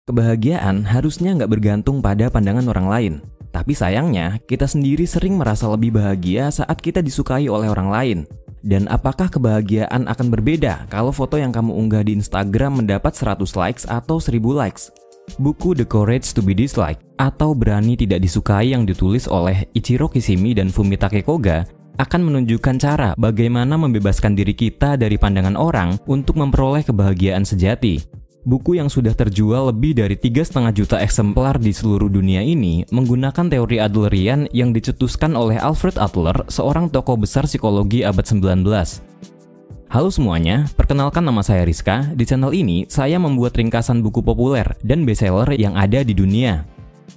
Kebahagiaan harusnya nggak bergantung pada pandangan orang lain. Tapi sayangnya, kita sendiri sering merasa lebih bahagia saat kita disukai oleh orang lain. Dan apakah kebahagiaan akan berbeda kalau foto yang kamu unggah di Instagram mendapat 100 likes atau 1000 likes? Buku The Courage to be Disliked atau Berani Tidak Disukai yang ditulis oleh Ichiro Kishimi dan Fumitake Koga akan menunjukkan cara bagaimana membebaskan diri kita dari pandangan orang untuk memperoleh kebahagiaan sejati. Buku yang sudah terjual lebih dari 3,5 juta eksemplar di seluruh dunia ini menggunakan teori Adlerian yang dicetuskan oleh Alfred Adler, seorang tokoh besar psikologi abad 19. Halo semuanya, perkenalkan nama saya Rizka. Di channel ini, saya membuat ringkasan buku populer dan bestseller yang ada di dunia.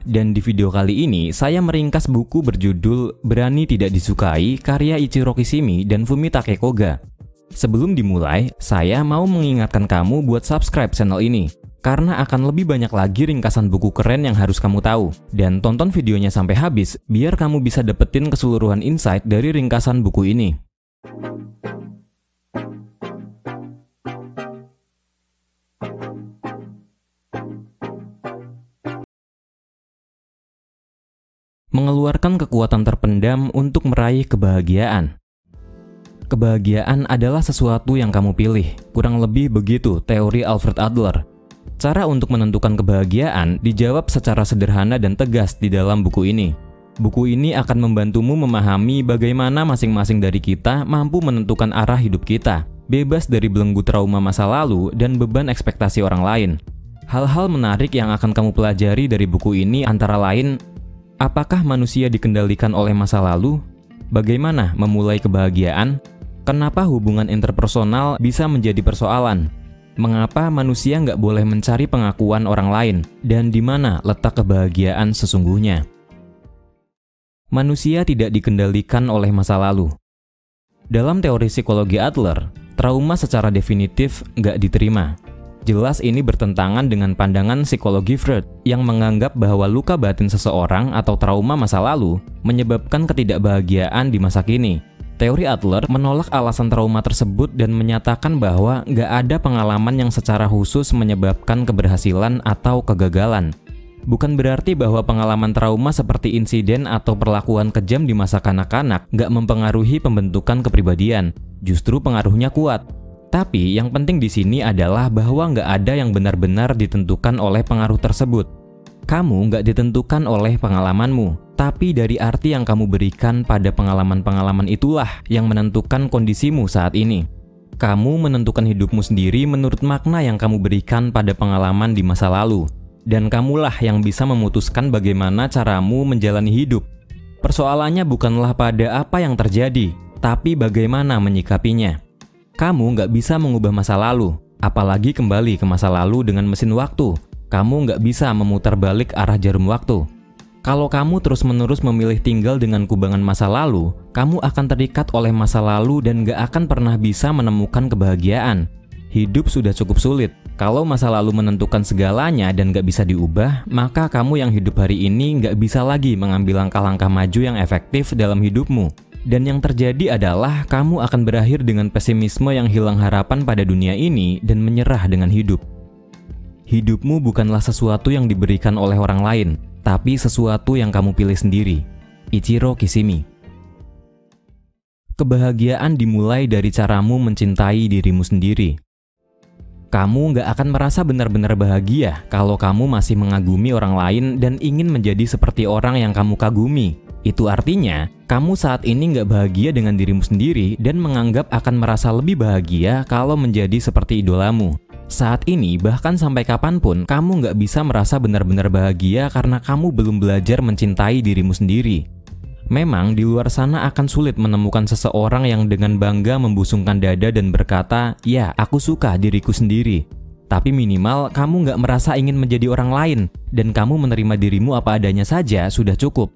Dan di video kali ini, saya meringkas buku berjudul Berani Tidak Disukai karya Ichiro Kishimi dan Fumitake Koga. Sebelum dimulai, saya mau mengingatkan kamu buat subscribe channel ini, karena akan lebih banyak lagi ringkasan buku keren yang harus kamu tahu. Dan tonton videonya sampai habis, biar kamu bisa dapetin keseluruhan insight dari ringkasan buku ini. Mengeluarkan kekuatan terpendam untuk meraih kebahagiaan. Kebahagiaan adalah sesuatu yang kamu pilih. Kurang lebih begitu teori Alfred Adler. Cara untuk menentukan kebahagiaan dijawab secara sederhana dan tegas di dalam buku ini. Buku ini akan membantumu memahami bagaimana masing-masing dari kita mampu menentukan arah hidup kita, bebas dari belenggu trauma masa lalu dan beban ekspektasi orang lain. Hal-hal menarik yang akan kamu pelajari dari buku ini antara lain, apakah manusia dikendalikan oleh masa lalu? Bagaimana memulai kebahagiaan? Kenapa hubungan interpersonal bisa menjadi persoalan? Mengapa manusia nggak boleh mencari pengakuan orang lain? Dan di mana letak kebahagiaan sesungguhnya? Manusia tidak dikendalikan oleh masa lalu. Dalam teori psikologi Adler, trauma secara definitif nggak diterima. Jelas ini bertentangan dengan pandangan psikologi Freud yang menganggap bahwa luka batin seseorang atau trauma masa lalu menyebabkan ketidakbahagiaan di masa kini. Teori Adler menolak alasan trauma tersebut dan menyatakan bahwa nggak ada pengalaman yang secara khusus menyebabkan keberhasilan atau kegagalan. Bukan berarti bahwa pengalaman trauma seperti insiden atau perlakuan kejam di masa kanak-kanak nggak mempengaruhi pembentukan kepribadian. Justru pengaruhnya kuat. Tapi yang penting di sini adalah bahwa nggak ada yang benar-benar ditentukan oleh pengaruh tersebut. Kamu nggak ditentukan oleh pengalamanmu, tapi dari arti yang kamu berikan pada pengalaman-pengalaman itulah yang menentukan kondisimu saat ini. Kamu menentukan hidupmu sendiri menurut makna yang kamu berikan pada pengalaman di masa lalu. Dan kamulah yang bisa memutuskan bagaimana caramu menjalani hidup. Persoalannya bukanlah pada apa yang terjadi, tapi bagaimana menyikapinya. Kamu nggak bisa mengubah masa lalu, apalagi kembali ke masa lalu dengan mesin waktu. Kamu nggak bisa memutar balik arah jarum waktu. Kalau kamu terus-menerus memilih tinggal dengan kubangan masa lalu, kamu akan terikat oleh masa lalu dan nggak akan pernah bisa menemukan kebahagiaan. Hidup sudah cukup sulit. Kalau masa lalu menentukan segalanya dan nggak bisa diubah, maka kamu yang hidup hari ini nggak bisa lagi mengambil langkah-langkah maju yang efektif dalam hidupmu. Dan yang terjadi adalah kamu akan berakhir dengan pesimisme yang hilang harapan pada dunia ini dan menyerah dengan hidup. Hidupmu bukanlah sesuatu yang diberikan oleh orang lain, tapi sesuatu yang kamu pilih sendiri. Ichiro Kishimi. Kebahagiaan dimulai dari caramu mencintai dirimu sendiri. Kamu nggak akan merasa benar-benar bahagia kalau kamu masih mengagumi orang lain dan ingin menjadi seperti orang yang kamu kagumi. Itu artinya, kamu saat ini nggak bahagia dengan dirimu sendiri dan menganggap akan merasa lebih bahagia kalau menjadi seperti idolamu. Saat ini, bahkan sampai kapanpun, kamu nggak bisa merasa benar-benar bahagia karena kamu belum belajar mencintai dirimu sendiri. Memang di luar sana akan sulit menemukan seseorang yang dengan bangga membusungkan dada dan berkata, "Ya, aku suka diriku sendiri." Tapi minimal kamu nggak merasa ingin menjadi orang lain, dan kamu menerima dirimu apa adanya saja sudah cukup.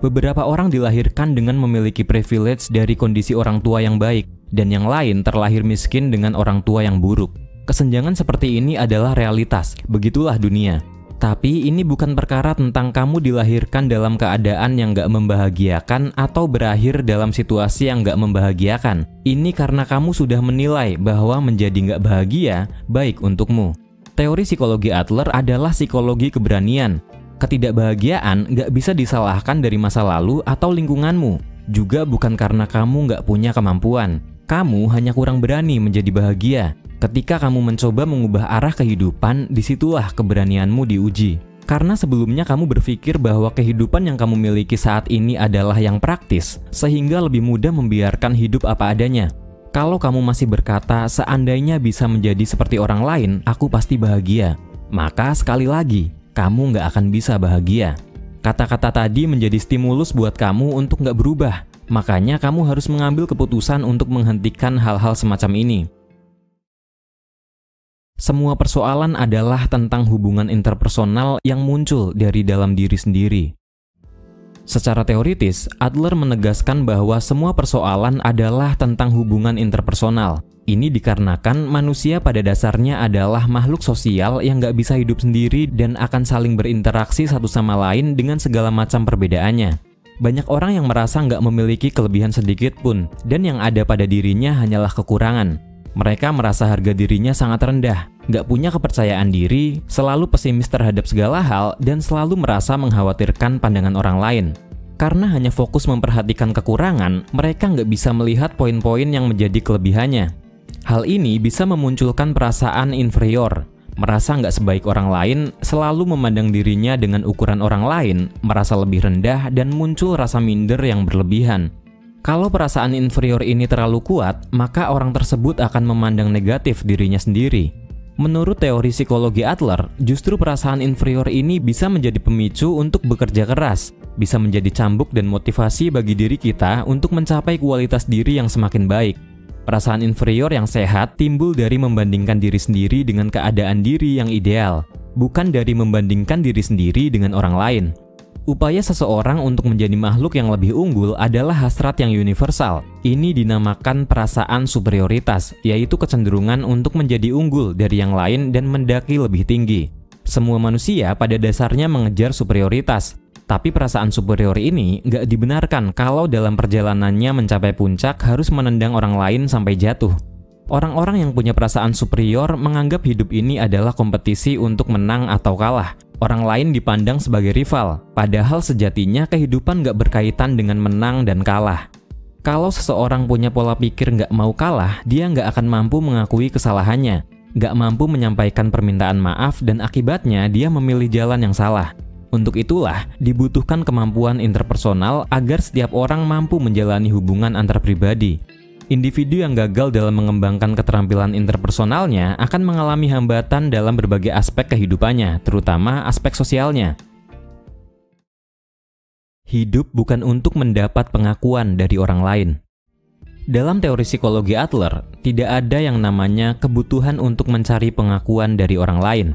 Beberapa orang dilahirkan dengan memiliki privilege dari kondisi orang tua yang baik, dan yang lain terlahir miskin dengan orang tua yang buruk. Kesenjangan seperti ini adalah realitas, begitulah dunia. Tapi ini bukan perkara tentang kamu dilahirkan dalam keadaan yang gak membahagiakan atau berakhir dalam situasi yang gak membahagiakan. Ini karena kamu sudah menilai bahwa menjadi gak bahagia baik untukmu. Teori psikologi Adler adalah psikologi keberanian. Ketidakbahagiaan nggak bisa disalahkan dari masa lalu atau lingkunganmu. Juga bukan karena kamu nggak punya kemampuan. Kamu hanya kurang berani menjadi bahagia. Ketika kamu mencoba mengubah arah kehidupan, disitulah keberanianmu diuji. Karena sebelumnya kamu berpikir bahwa kehidupan yang kamu miliki saat ini adalah yang praktis, sehingga lebih mudah membiarkan hidup apa adanya. Kalau kamu masih berkata, seandainya bisa menjadi seperti orang lain, aku pasti bahagia. Maka sekali lagi, kamu nggak akan bisa bahagia. Kata-kata tadi menjadi stimulus buat kamu untuk nggak berubah. Makanya kamu harus mengambil keputusan untuk menghentikan hal-hal semacam ini. Semua persoalan adalah tentang hubungan interpersonal yang muncul dari dalam diri sendiri. Secara teoritis, Adler menegaskan bahwa semua persoalan adalah tentang hubungan interpersonal. Ini dikarenakan manusia pada dasarnya adalah makhluk sosial yang nggak bisa hidup sendiri dan akan saling berinteraksi satu sama lain dengan segala macam perbedaannya. Banyak orang yang merasa nggak memiliki kelebihan sedikit pun, dan yang ada pada dirinya hanyalah kekurangan. Mereka merasa harga dirinya sangat rendah, nggak punya kepercayaan diri, selalu pesimis terhadap segala hal, dan selalu merasa mengkhawatirkan pandangan orang lain. Karena hanya fokus memperhatikan kekurangan, mereka nggak bisa melihat poin-poin yang menjadi kelebihannya. Hal ini bisa memunculkan perasaan inferior, merasa nggak sebaik orang lain, selalu memandang dirinya dengan ukuran orang lain, merasa lebih rendah, dan muncul rasa minder yang berlebihan. Kalau perasaan inferior ini terlalu kuat, maka orang tersebut akan memandang negatif dirinya sendiri. Menurut teori psikologi Adler, justru perasaan inferior ini bisa menjadi pemicu untuk bekerja keras, bisa menjadi cambuk dan motivasi bagi diri kita untuk mencapai kualitas diri yang semakin baik. Perasaan inferior yang sehat timbul dari membandingkan diri sendiri dengan keadaan diri yang ideal, bukan dari membandingkan diri sendiri dengan orang lain. Upaya seseorang untuk menjadi makhluk yang lebih unggul adalah hasrat yang universal. Ini dinamakan perasaan superioritas, yaitu kecenderungan untuk menjadi unggul dari yang lain dan mendaki lebih tinggi. Semua manusia pada dasarnya mengejar superioritas, tapi perasaan superior ini nggak dibenarkan kalau dalam perjalanannya mencapai puncak harus menendang orang lain sampai jatuh. Orang-orang yang punya perasaan superior menganggap hidup ini adalah kompetisi untuk menang atau kalah. Orang lain dipandang sebagai rival, padahal sejatinya kehidupan nggak berkaitan dengan menang dan kalah. Kalau seseorang punya pola pikir nggak mau kalah, dia nggak akan mampu mengakui kesalahannya, nggak mampu menyampaikan permintaan maaf, dan akibatnya dia memilih jalan yang salah. Untuk itulah, dibutuhkan kemampuan interpersonal agar setiap orang mampu menjalani hubungan antar pribadi. Individu yang gagal dalam mengembangkan keterampilan interpersonalnya akan mengalami hambatan dalam berbagai aspek kehidupannya, terutama aspek sosialnya. Hidup bukan untuk mendapat pengakuan dari orang lain. Dalam teori psikologi Adler, tidak ada yang namanya kebutuhan untuk mencari pengakuan dari orang lain.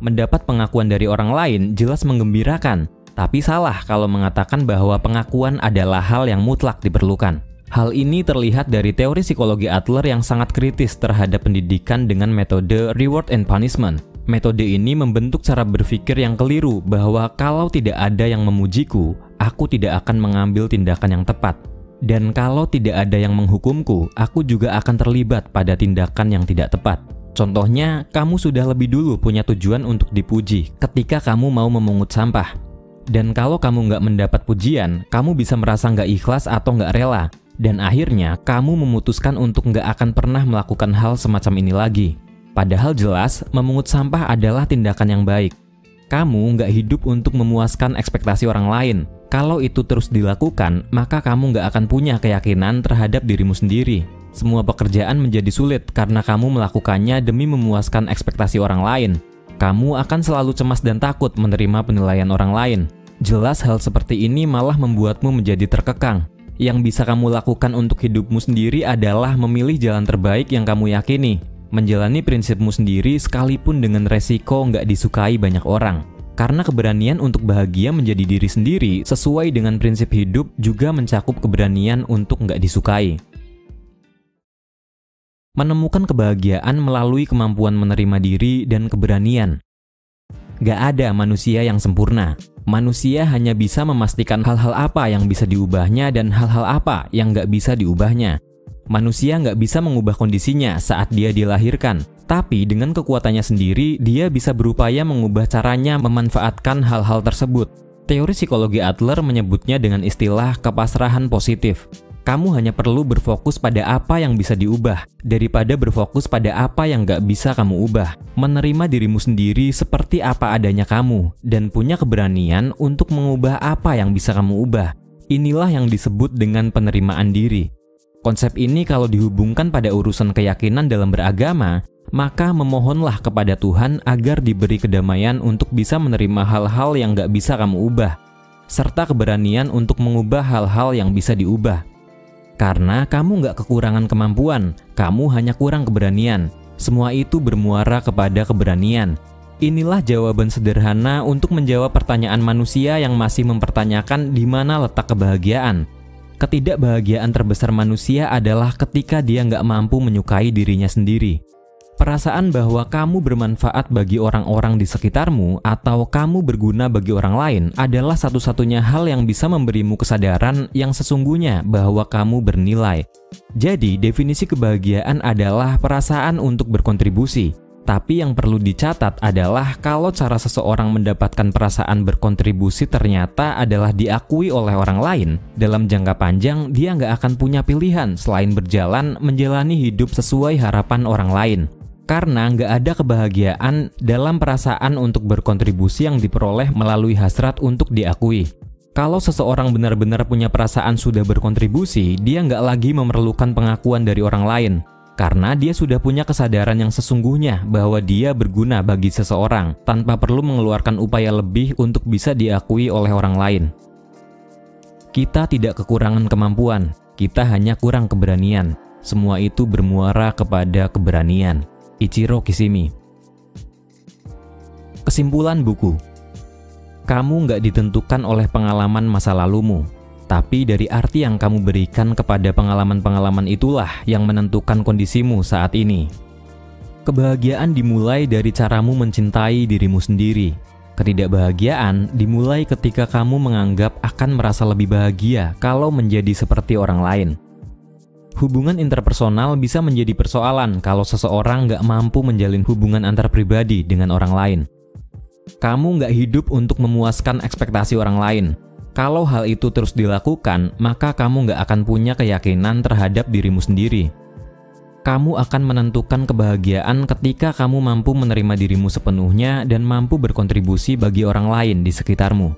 Mendapat pengakuan dari orang lain jelas menggembirakan, tapi salah kalau mengatakan bahwa pengakuan adalah hal yang mutlak diperlukan. Hal ini terlihat dari teori psikologi Adler yang sangat kritis terhadap pendidikan dengan metode reward and punishment. Metode ini membentuk cara berpikir yang keliru bahwa kalau tidak ada yang memujiku, aku tidak akan mengambil tindakan yang tepat. Dan kalau tidak ada yang menghukumku, aku juga akan terlibat pada tindakan yang tidak tepat. Contohnya, kamu sudah lebih dulu punya tujuan untuk dipuji ketika kamu mau memungut sampah. Dan kalau kamu nggak mendapat pujian, kamu bisa merasa nggak ikhlas atau nggak rela. Dan akhirnya, kamu memutuskan untuk nggak akan pernah melakukan hal semacam ini lagi. Padahal jelas, memungut sampah adalah tindakan yang baik. Kamu nggak hidup untuk memuaskan ekspektasi orang lain. Kalau itu terus dilakukan, maka kamu nggak akan punya keyakinan terhadap dirimu sendiri. Semua pekerjaan menjadi sulit karena kamu melakukannya demi memuaskan ekspektasi orang lain. Kamu akan selalu cemas dan takut menerima penilaian orang lain. Jelas hal seperti ini malah membuatmu menjadi terkekang. Yang bisa kamu lakukan untuk hidupmu sendiri adalah memilih jalan terbaik yang kamu yakini. Menjalani prinsipmu sendiri sekalipun dengan resiko nggak disukai banyak orang. Karena keberanian untuk bahagia menjadi diri sendiri sesuai dengan prinsip hidup juga mencakup keberanian untuk nggak disukai. Menemukan kebahagiaan melalui kemampuan menerima diri dan keberanian. Gak ada manusia yang sempurna. Manusia hanya bisa memastikan hal-hal apa yang bisa diubahnya dan hal-hal apa yang gak bisa diubahnya. Manusia nggak bisa mengubah kondisinya saat dia dilahirkan, tapi dengan kekuatannya sendiri, dia bisa berupaya mengubah caranya memanfaatkan hal-hal tersebut. Teori psikologi Adler menyebutnya dengan istilah kepasrahan positif. Kamu hanya perlu berfokus pada apa yang bisa diubah, daripada berfokus pada apa yang nggak bisa kamu ubah. Menerima dirimu sendiri seperti apa adanya kamu, dan punya keberanian untuk mengubah apa yang bisa kamu ubah. Inilah yang disebut dengan penerimaan diri. Konsep ini kalau dihubungkan pada urusan keyakinan dalam beragama, maka memohonlah kepada Tuhan agar diberi kedamaian untuk bisa menerima hal-hal yang gak bisa kamu ubah, serta keberanian untuk mengubah hal-hal yang bisa diubah. Karena kamu gak kekurangan kemampuan, kamu hanya kurang keberanian. Semua itu bermuara kepada keberanian. Inilah jawaban sederhana untuk menjawab pertanyaan manusia yang masih mempertanyakan di mana letak kebahagiaan. Ketidakbahagiaan terbesar manusia adalah ketika dia nggak mampu menyukai dirinya sendiri. Perasaan bahwa kamu bermanfaat bagi orang-orang di sekitarmu atau kamu berguna bagi orang lain adalah satu-satunya hal yang bisa memberimu kesadaran yang sesungguhnya bahwa kamu bernilai. Jadi, definisi kebahagiaan adalah perasaan untuk berkontribusi. Tapi yang perlu dicatat adalah kalau cara seseorang mendapatkan perasaan berkontribusi ternyata adalah diakui oleh orang lain, dalam jangka panjang dia nggak akan punya pilihan selain berjalan menjalani hidup sesuai harapan orang lain. Karena nggak ada kebahagiaan dalam perasaan untuk berkontribusi yang diperoleh melalui hasrat untuk diakui. Kalau seseorang benar-benar punya perasaan sudah berkontribusi, dia nggak lagi memerlukan pengakuan dari orang lain. Karena dia sudah punya kesadaran yang sesungguhnya bahwa dia berguna bagi seseorang tanpa perlu mengeluarkan upaya lebih untuk bisa diakui oleh orang lain. Kita tidak kekurangan kemampuan, kita hanya kurang keberanian. Semua itu bermuara kepada keberanian. Ichiro Kishimi. Kesimpulan buku. Kamu nggak ditentukan oleh pengalaman masa lalumu, tapi dari arti yang kamu berikan kepada pengalaman-pengalaman itulah yang menentukan kondisimu saat ini. Kebahagiaan dimulai dari caramu mencintai dirimu sendiri. Ketidakbahagiaan dimulai ketika kamu menganggap akan merasa lebih bahagia kalau menjadi seperti orang lain. Hubungan interpersonal bisa menjadi persoalan kalau seseorang nggak mampu menjalin hubungan antar pribadi dengan orang lain. Kamu nggak hidup untuk memuaskan ekspektasi orang lain. Kalau hal itu terus dilakukan, maka kamu nggak akan punya keyakinan terhadap dirimu sendiri. Kamu akan menentukan kebahagiaan ketika kamu mampu menerima dirimu sepenuhnya dan mampu berkontribusi bagi orang lain di sekitarmu.